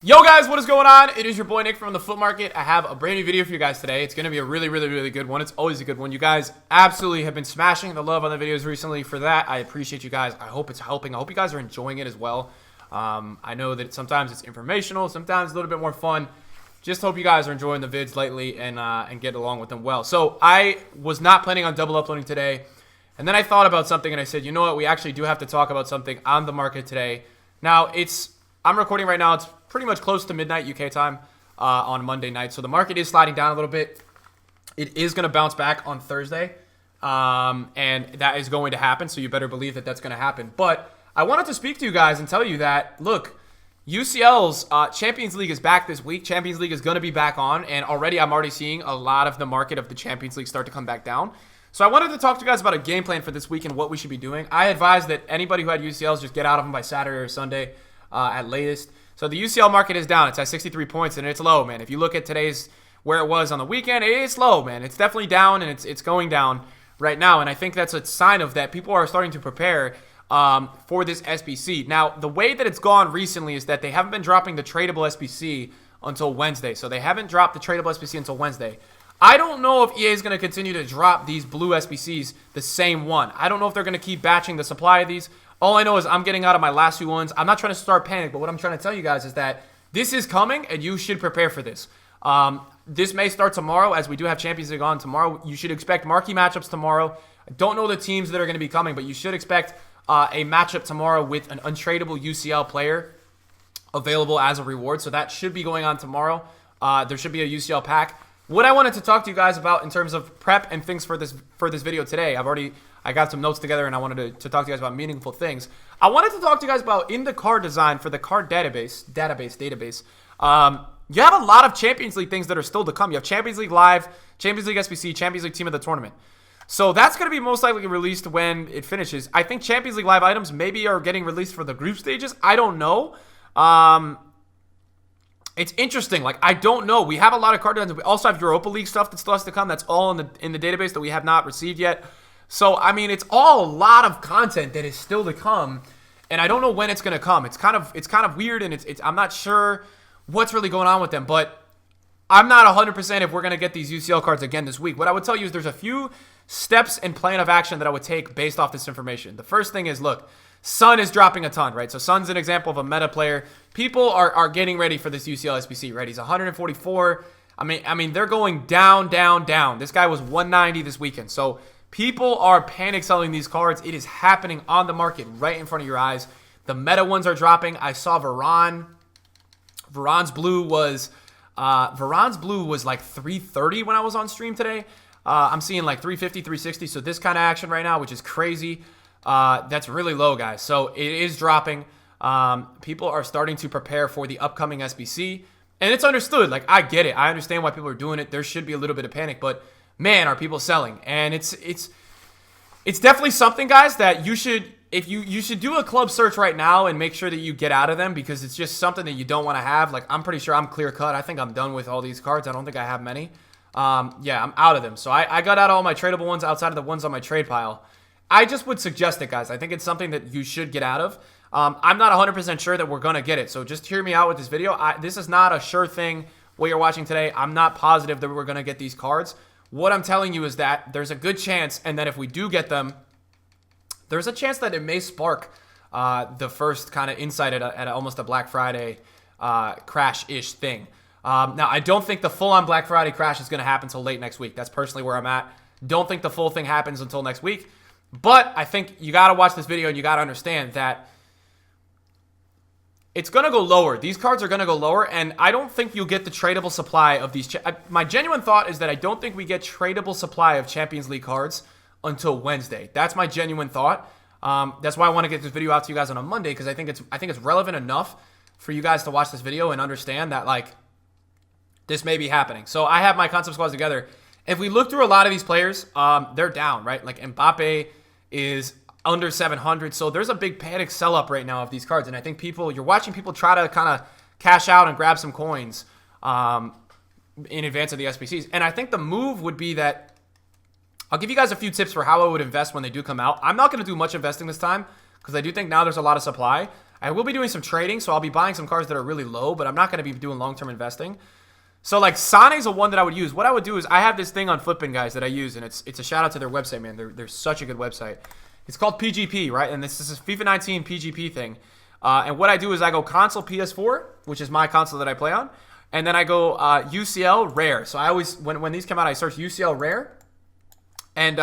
Yo guys, what is going on? It is your boy Nick from the Foot Market. I have a brand new video for you guys today. It's going to be a really good one. It's always a good one. You guys absolutely have been smashing the love on the videos recently. For that, I appreciate you guys. I hope it's helping. I hope you guys are enjoying it as well. I know that sometimes it's informational, sometimes a little bit more fun. Just hope you guys are enjoying the vids lately and get along with them well. So I was not planning on double uploading today. And then I thought about something and I said, you know what? We actually do have to talk about something on the market today. Now, I'm recording right now. It's pretty much close to midnight UK time on Monday night. So the market is sliding down a little bit. It is going to bounce back on Thursday. And that is going to happen. So you better believe that that's going to happen. But I wanted to speak to you guys and tell you that, look, UCL's Champions League is back this week. Champions League is going to be back on. And I'm already seeing a lot of the market of the Champions League start to come back down. So I wanted to talk to you guys about a game plan for this week and what we should be doing. I advise that anybody who had UCLs just get out of them by Saturday or Sunday at latest. So the UCL market is down. It's at 63 points, and it's low, man. If you look at today's where it was on the weekend, it's low, man. It's definitely down, and it's going down right now. And I think that's a sign of that people are starting to prepare for this SBC. Now, the way that it's gone recently is that they haven't been dropping the tradable SBC until Wednesday. So they haven't dropped the tradable SBC until Wednesday. I don't know if EA is going to continue to drop these blue SBCs the same one. I don't know if they're going to keep batching the supply of these. All I know is I'm getting out of my last few ones. I'm not trying to start panic, but what I'm trying to tell you guys is that this is coming, and you should prepare for this. This may start tomorrow, as we do have Champions League on tomorrow. You should expect marquee matchups tomorrow. I don't know the teams that are going to be coming, but you should expect a matchup tomorrow with an untradeable UCL player available as a reward. So that should be going on tomorrow. There should be a UCL pack. What I wanted to talk to you guys about in terms of prep and things for this video today, I got some notes together and I wanted to talk to you guys about meaningful things. I wanted to talk to you guys about in the card design for the card database. You have a lot of Champions League things that are still to come. You have Champions League Live, Champions League SBC, Champions League Team of the Tournament. So that's going to be most likely released when it finishes. I think Champions League Live items maybe are getting released for the group stages. I don't know. It's interesting. Like, I don't know. We have a lot of card designs. We also have Europa League stuff that still has to come. That's all in the database that we have not received yet. So, I mean, it's all a lot of content that is still to come, and I don't know when it's going to come. It's kind of weird, and I'm not sure what's really going on with them, but I'm not 100% if we're going to get these UCL cards again this week. What I would tell you is there's a few steps and plan of action that I would take based off this information. The first thing is, look, Sun is dropping a ton, right? So Sun's an example of a meta player. People are getting ready for this UCL SBC, right? He's 144. I mean, they're going down. This guy was 190 this weekend. So people are panic selling these cards. It is happening on the market right in front of your eyes. The meta ones are dropping. I saw Varane. Varane's blue was like 330 when I was on stream today. I'm seeing like 350, 360. So this kind of action right now, which is crazy. That's really low, guys. So it is dropping. People are starting to prepare for the upcoming SBC, and it's understood. Like, I get it. I understand why people are doing it. There should be a little bit of panic, but man, are people selling? And it's definitely something, guys, that you should do a club search right now and make sure that you get out of them, because it's just something that you don't want to have. Like, I'm pretty sure I'm clear cut. I think I'm done with all these cards. I don't think I have many. Yeah, I'm out of them. So I got out all my tradable ones outside of the ones on my trade pile. I just would suggest it, guys. I think it's something that you should get out of. I'm not 100% sure that we're going to get it. So just hear me out with this video. This is not a sure thing what you're watching today. I'm not positive that we're going to get these cards. What I'm telling you is that there's a good chance, and that if we do get them, there's a chance that it may spark the first kind of insight at almost a Black Friday crash-ish thing. Now, I don't think the full-on Black Friday crash is going to happen until late next week. That's personally where I'm at. Don't think the full thing happens until next week. But I think you got to watch this video and you got to understand that it's going to go lower. These cards are going to go lower, and I don't think you'll get the tradable supply of these. My genuine thought is that I don't think we get tradable supply of Champions League cards until Wednesday. That's my genuine thought. That's why I want to get this video out to you guys on a Monday, because I think it's relevant enough for you guys to watch this video and understand that, like, this may be happening. So I have my concept squads together. If we look through a lot of these players, they're down, right? Like, Mbappe is under 700, so there's a big panic sell up right now of these cards, and I think you're watching people try to kind of cash out and grab some coins in advance of the SBCs. And I think the move would be that I'll give you guys a few tips for how I would invest when they do come out. I'm not going to do much investing this time because I do think now there's a lot of supply. I will be doing some trading, so I'll be buying some cards that are really low, but I'm not going to be doing long-term investing. So, like, Sane's a one that I would use. What I would do is I have this thing on Flippin', guys, that I use, and it's a shout-out to their website, man. They're such a good website. It's called PGP, right? And this is a FIFA 19 PGP thing. And what I do is I go console PS4, which is my console that I play on, and then I go UCL rare. So I always, when these come out, I search UCL rare, and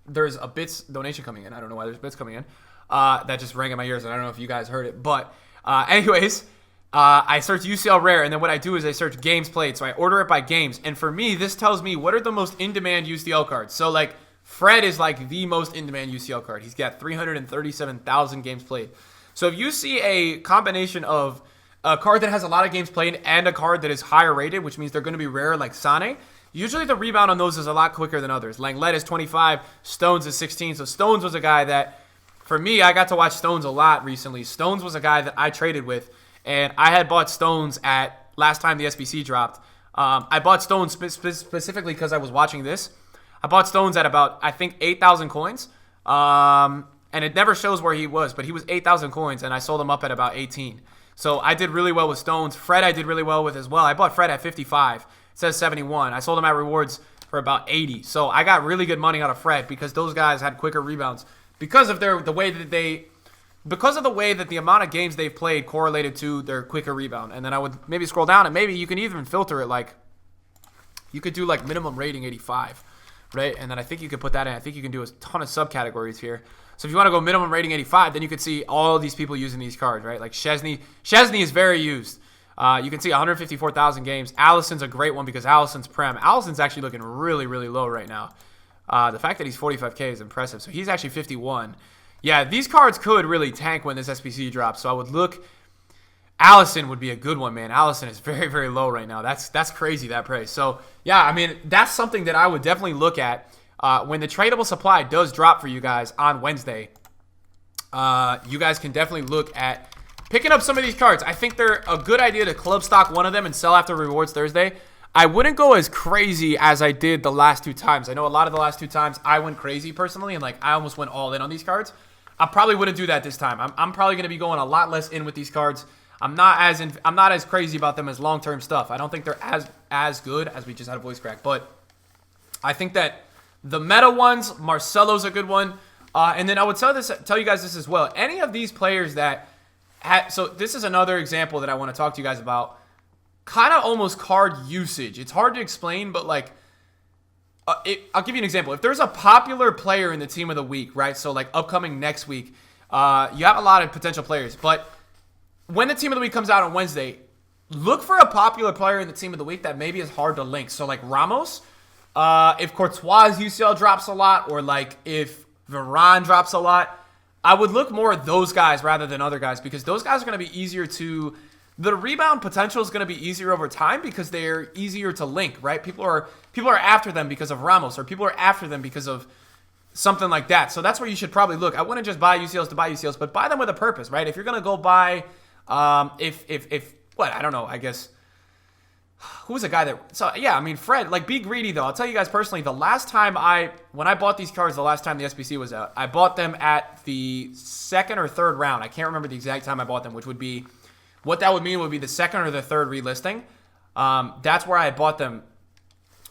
there's a bits donation coming in. I don't know why there's bits coming in. That just rang in my ears, and I don't know if you guys heard it. But anyways, I search UCL rare, and then what I do is I search games played. So I order it by games. And for me, this tells me what are the most in-demand UCL cards. So, like, Fred is, like, the most in-demand UCL card. He's got 337,000 games played. So if you see a combination of a card that has a lot of games played and a card that is higher rated, which means they're going to be rare like Sane, usually the rebound on those is a lot quicker than others. Langlet is 25, Stones is 16. So Stones was a guy that, for me, I got to watch Stones a lot recently. Stones was a guy that I traded with, and I had bought Stones at last time the SBC dropped. I bought Stones specifically because I was watching this. I bought Stones at about, I think, 8,000 coins. And it never shows where he was, but he was 8,000 coins, and I sold him up at about 18. So I did really well with Stones. Fred I did really well with as well. I bought Fred at 55. It says 71. I sold him at rewards for about 80. So I got really good money out of Fred because those guys had quicker rebounds because of the way that the amount of games they've played correlated to their quicker rebound. And then I would maybe scroll down, and maybe you can even filter it like you could do like minimum rating 85, right? And then I think you could put that in. I think you can do a ton of subcategories here. So if you want to go minimum rating 85, then you can see all these people using these cards, right? Like Chesney. Chesney is very used. You can see 154,000 games. Allison's a great one because Allison's prem. Allison's actually looking really, really low right now. The fact that he's 45K is impressive. So he's actually 51. Yeah, these cards could really tank when this SBC drops. So I would look. Allison would be a good one, man. Allison is very, very low right now. That's crazy, that price. So, yeah, I mean, that's something that I would definitely look at. When the tradable supply does drop for you guys on Wednesday, you guys can definitely look at picking up some of these cards. I think they're a good idea to club stock one of them and sell after rewards Thursday. I wouldn't go as crazy as I did the last two times. I know a lot of the last two times I went crazy personally, and like I almost went all in on these cards. I probably wouldn't do that this time. I'm probably going to be going a lot less in with these cards. I'm not as crazy about them as long-term stuff. I don't think they're as good as we just had a voice crack, but I think that the meta ones, Marcelo's a good one. And then I would tell you guys this as well. Any of these players that so this is another example that I want to talk to you guys about. Kind of almost card usage. It's hard to explain, but like, I'll give you an example. If there's a popular player in the team of the week, right? So like upcoming next week, you have a lot of potential players. But when the team of the week comes out on Wednesday, look for a popular player in the team of the week that maybe is hard to link. So like Ramos. If Courtois' UCL drops a lot, or like if Varane drops a lot, I would look more at those guys rather than other guys because those guys are going to be easier to. The rebound potential is going to be easier over time because they're easier to link, right? People are after them because of Ramos, or people are after them because of something like that. So that's where you should probably look. I wouldn't just buy UCLs to buy UCLs, but buy them with a purpose, right? If you're going to go buy, I don't know, I guess. Who's a guy that, so yeah, I mean, Fred, like be greedy though. I'll tell you guys personally, the last time when I bought these cards, the last time the SBC was out, I bought them at the second or third round. I can't remember the exact time I bought them, which would be, what that would mean would be the second or the third relisting. That's where I bought them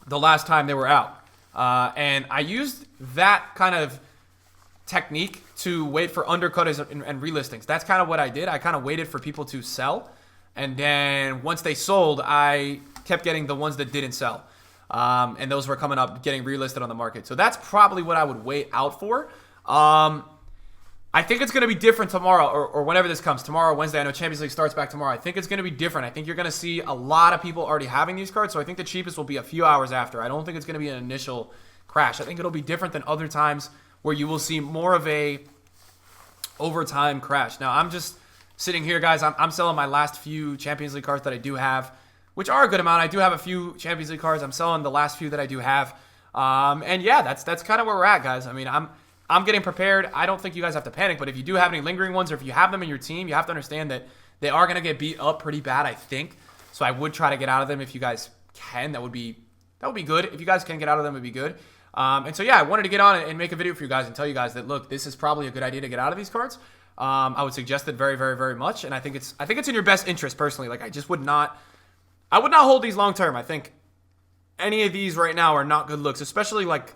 the last time they were out. And I used that kind of technique to wait for undercutters and relistings. That's kind of what I did. I kind of waited for people to sell. And then once they sold, I kept getting the ones that didn't sell. And those were coming up, getting relisted on the market. So that's probably what I would wait out for. I think it's going to be different tomorrow or whenever this comes. Tomorrow, Wednesday, I know Champions League starts back tomorrow. I think it's going to be different. I think you're going to see a lot of people already having these cards. So I think the cheapest will be a few hours after. I don't think it's going to be an initial crash. I think it'll be different than other times where you will see more of a overtime crash. Now, I'm just sitting here, guys. I'm selling my last few Champions League cards that I do have, which are a good amount. I do have a few Champions League cards. I'm selling the last few that I do have. And yeah, that's kind of where we're at, guys. I mean, I'm getting prepared. I don't think you guys have to panic, but if you do have any lingering ones, or if you have them in your team, you have to understand that they are going to get beat up pretty bad, I think. So I would try to get out of them if you guys can. That would be good. If you guys can get out of them, it would be good. And so yeah, I wanted to get on and make a video for you guys and tell you guys that, look, this is probably a good idea to get out of these cards. I would suggest it very, very, very much. And I think it's in your best interest personally. Like, I would not hold these long term. I think any of these right now are not good looks, especially like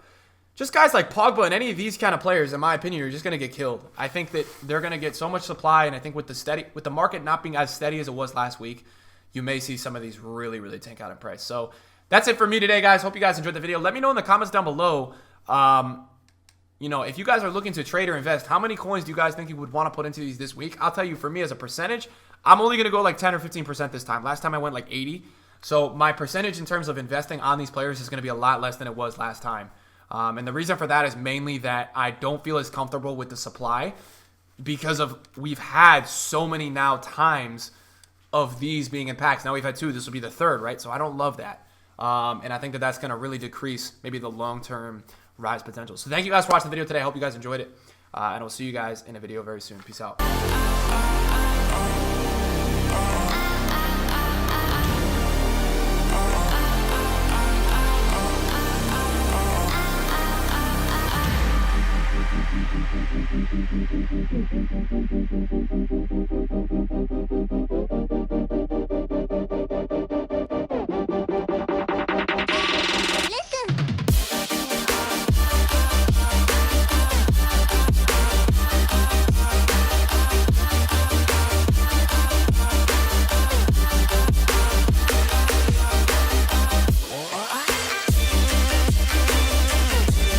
just guys like Pogba and any of these kind of players, in my opinion, are just going to get killed. I think that they're going to get so much supply, and I think with the market not being as steady as it was last week, you may see some of these really, really tank out in price. So that's it for me today, guys. Hope you guys enjoyed the video. Let me know in the comments down below, if you guys are looking to trade or invest, how many coins do you guys think you would want to put into these this week? I'll tell you, for me as a percentage, I'm only going to go like 10 or 15% this time. Last time I went like 80. So my percentage in terms of investing on these players is going to be a lot less than it was last time. And the reason for that is mainly that I don't feel as comfortable with the supply because we've had so many now times of these being in packs. Now we've had 2. This will be the 3rd, right? So I don't love that. And I think that that's going to really decrease maybe the long-term rise potential. So thank you guys for watching the video today. I hope you guys enjoyed it. And I'll see you guys in a video very soon. Peace out.